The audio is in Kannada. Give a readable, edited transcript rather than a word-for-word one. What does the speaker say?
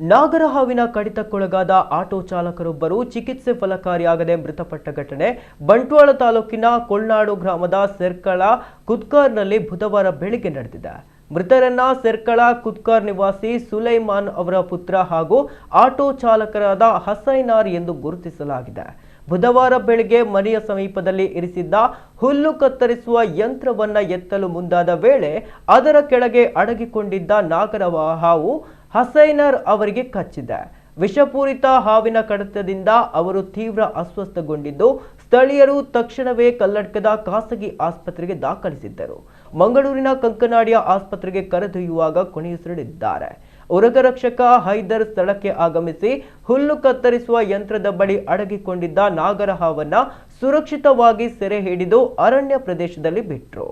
ನಾಗರಹಾವಿನ ಕಡಿತಕ್ಕೊಳಗಾದ ಆಟೋ ಚಾಲಕರೊಬ್ಬರು ಚಿಕಿತ್ಸೆ ಫಲಕಾರಿಯಾಗದೆ ಮೃತಪಟ್ಟ ಘಟನೆ ಬಂಟ್ವಾಳ ತಾಲೂಕಿನ ಕೊಲ್ನಾಡು ಗ್ರಾಮದ ಸೆರ್ಕಳ ಕುತ್ಕಾರ್ನಲ್ಲಿ ಬುಧವಾರ ಬೆಳಗ್ಗೆ ನಡೆದಿದೆ. ಮೃತರನ್ನ ಸೆರ್ಕಳ ಕುತ್ಕಾರ್ ನಿವಾಸಿ ಸುಲೈಮಾನ್ ಅವರ ಪುತ್ರ ಹಾಗೂ ಆಟೋ ಚಾಲಕರಾದ ಹಸೈನಾರ್ ಎಂದು ಗುರುತಿಸಲಾಗಿದೆ. ಬುಧವಾರ ಬೆಳಗ್ಗೆ ಮನೆಯ ಸಮೀಪದಲ್ಲಿ ಇರಿಸಿದ್ದ ಹುಲ್ಲು ಕತ್ತರಿಸುವ ಯಂತ್ರವನ್ನ ಎತ್ತಲು ಮುಂದಾದ ವೇಳೆ ಅದರ ಕೆಳಗೆ ಅಡಗಿಕೊಂಡಿದ್ದ ನಾಗರಹಾವು ಹಸೈನಾರ್ ಅವರಿಗೆ ಕಚ್ಚಿದೆ. ವಿಷಪೂರಿತ ಹಾವಿನ ಕಡಿತದಿಂದ ಅವರು ತೀವ್ರ ಅಸ್ವಸ್ಥಗೊಂಡಿದ್ದು ಸ್ಥಳೀಯರು ತಕ್ಷಣವೇ ಕಲ್ಲಡ್ಕದ ಖಾಸಗಿ ಆಸ್ಪತ್ರೆಗೆ ದಾಖಲಿಸಿದ್ದರು. ಮಂಗಳೂರಿನ ಕಂಕನಾಡಿಯ ಆಸ್ಪತ್ರೆಗೆ ಕರೆದೊಯ್ಯುವಾಗ ಕೊನೆಯುಸಿರೆಳಿದಿದ್ದಾರೆ. ಉರಗರಕ್ಷಕ ಹೈದರ್ ಸ್ಥಳಕ್ಕೆ ಆಗಮಿಸಿ ಹುಲ್ಲು ಕತ್ತರಿಸುವ ಯಂತ್ರದ ಬಳಿ ಅಡಗಿಕೊಂಡಿದ್ದ ನಾಗರಹಾವನ್ನ ಸುರಕ್ಷಿತವಾಗಿ ಸೆರೆ ಹಿಡಿದು ಅರಣ್ಯ ಪ್ರದೇಶದಲ್ಲಿ ಬಿಟ್ಟರು.